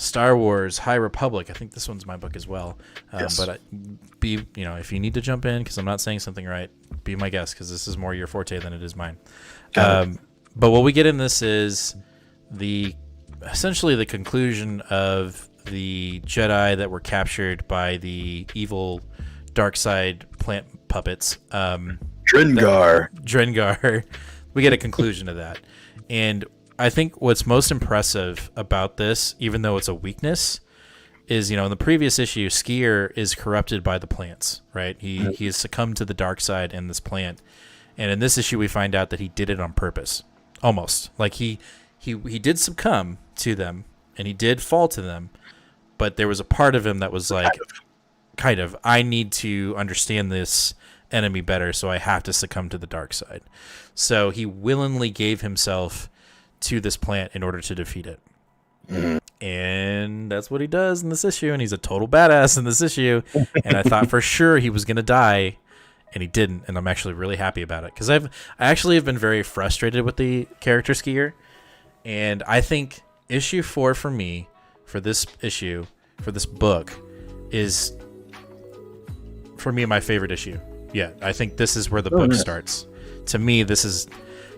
Star Wars High Republic. I think this one's my book as well. Yes. But if you need to jump in because I'm not saying something right, be my guest because this is more your forte than it is mine. But what we get in this is essentially the conclusion of the Jedi that were captured by the evil dark side plant puppets. Drengar. We get a conclusion to that. And I think what's most impressive about this, even though it's a weakness, is, in the previous issue, Skier is corrupted by the plants, right? He has succumbed to the dark side in this plant. And in this issue, we find out that he did it on purpose. Almost. Like, he did succumb to them, and he did fall to them, but there was a part of him that was like, kind of, I need to understand this enemy better, so I have to succumb to the dark side. So he willingly gave himself to this plant in order to defeat it. And that's what he does in this issue, and he's a total badass in this issue. And I thought for sure he was going to die, and he didn't, and I'm actually really happy about it, because I actually have been very frustrated with the character Skier, and I think issue 4 for me, for this issue, for this book, is, for me, my favorite issue. Yeah, I think this is where the book starts. To me, this is...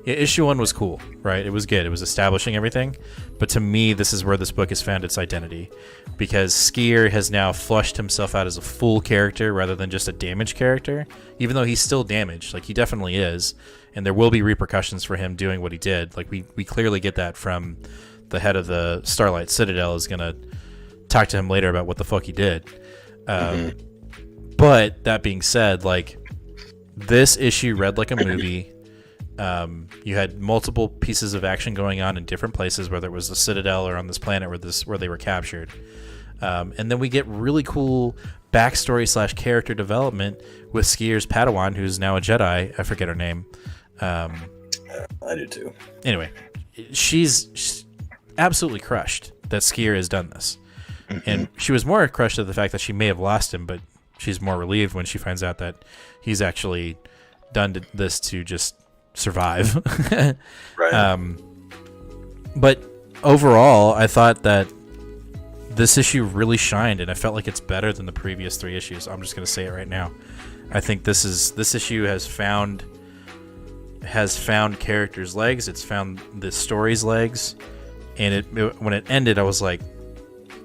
Yeah, issue 1 was cool, right? It was good. It was establishing everything. But to me, this is where this book has found its identity. Because Skier has now flushed himself out as a full character rather than just a damaged character. Even though he's still damaged. Like, he definitely is. And there will be repercussions for him doing what he did. Like, we clearly get that from the head of the Starlight Citadel is going to talk to him later about what the fuck he did. But, that being said, like, this issue read like a movie. You had multiple pieces of action going on in different places, whether it was the Citadel or on this planet where they were captured. And then we get really cool backstory / character development with Skier's Padawan, who's now a Jedi. I forget her name. I do too. Anyway, she's absolutely crushed that Skier has done this. And she was more crushed at the fact that she may have lost him, but she's more relieved when she finds out that he's actually done this to just survive. Right. But overall, I thought that this issue really shined, and I felt like it's better than the previous 3 issues. I'm just going to say it right now. I think this issue has found characters' legs. It's found the story's legs, and when it ended, I was like,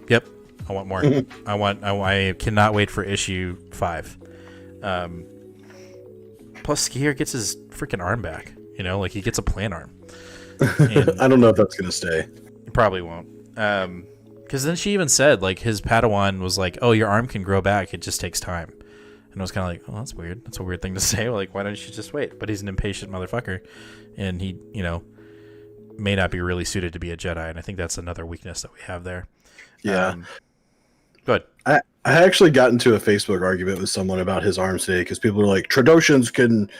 "Yep, I want more. I cannot wait for issue 5." Plus, Skier gets his freaking arm back. Like, he gets a plant arm. I don't know if that's gonna stay. It probably won't. Because then she even said, like, his Padawan was like, "Oh, your arm can grow back. It just takes time." And I was kind of like, "Oh, that's weird. That's a weird thing to say. Like, why don't you just wait?" But he's an impatient motherfucker, and he, may not be really suited to be a Jedi. And I think that's another weakness that we have there. Yeah. Good. I actually got into a Facebook argument with someone about his arms today because people are like, Tradoshans can,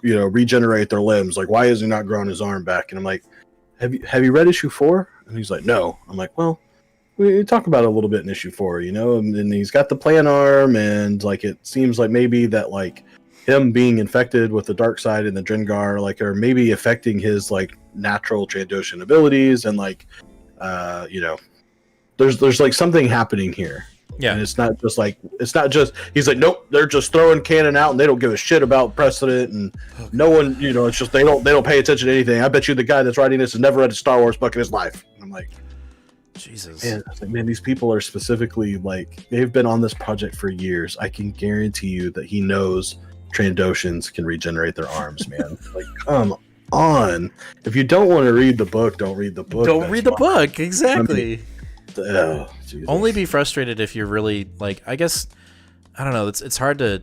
regenerate their limbs. Like, why is he not growing his arm back? And I'm like, have you read issue 4? And he's like, no. I'm like, well, we talk about it a little bit in issue 4, and he's got the plant arm, and like it seems like maybe that like him being infected with the dark side and the Drengar like are maybe affecting his like natural Trandoshan abilities, and like there's like something happening here. Yeah. And it's not just he's like, nope, they're just throwing canon out and they don't give a shit about precedent, and no one, it's just they don't pay attention to anything. I bet you the guy that's writing this has never read a Star Wars book in his life. And I'm like, Jesus. Man, these people are specifically like, they've been on this project for years. I can guarantee you that he knows Trandoshans can regenerate their arms, man. Like, come on. If you don't want to read the book, don't read the book. Don't read the book. Exactly. Only be frustrated if you're really like, I guess, I don't know. It's hard to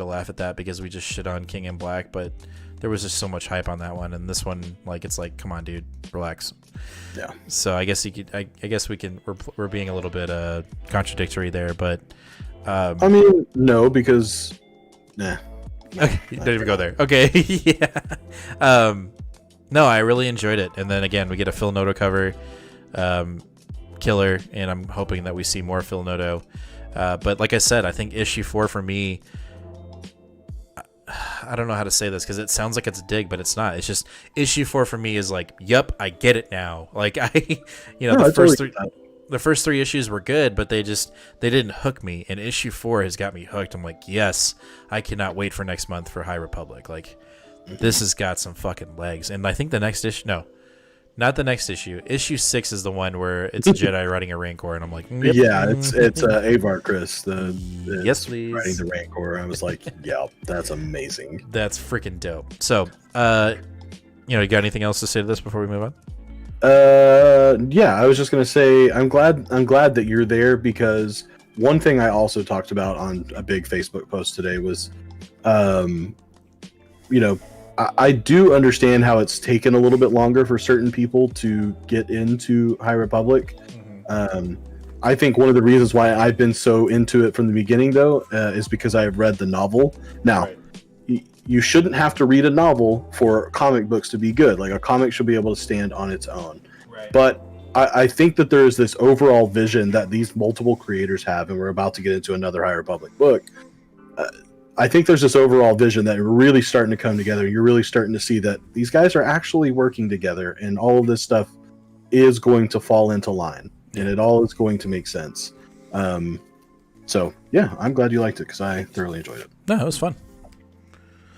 laugh at that because we just shit on King in Black, but there was just so much hype on that one, and this one, like, it's like, come on, dude, relax. Yeah. So I guess we're being a little bit contradictory there, but I mean, no, because okay, don't even go there. Okay. Yeah. No, I really enjoyed it, and then again, we get a Phil Noto cover. Killer, and I'm hoping that we see more Phil Noto. But like I said, I think issue 4 for me, I don't know how to say this because it sounds like it's a dig, but it's not. It's just issue 4 for me is like, yep, I get it now. Like the first 3 issues were good, but they didn't hook me. And issue 4 has got me hooked. I'm like, yes, I cannot wait for next month for High Republic. Like, this has got some fucking legs. And I think the next issue, no, not the next issue. Issue 6 is the one where it's a Jedi riding a Rancor, and I'm like, yep. Yeah, it's Avar Chris, yes, please, riding the Rancor. I was like, yeah, that's amazing. That's freaking dope. So, you got anything else to say to this before we move on? Yeah, I was just gonna say I'm glad that you're there, because one thing I also talked about on a big Facebook post today was, I do understand how it's taken a little bit longer for certain people to get into High Republic. I think one of the reasons why I've been so into it from the beginning, though, is because I have read the novel. Now, you shouldn't have to read a novel for comic books to be good. Like, a comic should be able to stand on its own. Right. But I think that there is this overall vision that these multiple creators have, and we're about to get into another High Republic book. I think there's this overall vision that we're really starting to come together. You're really starting to see that these guys are actually working together, and all of this stuff is going to fall into line, and it all is going to make sense. So yeah, I'm glad you liked it, because I thoroughly enjoyed it. No, it was fun.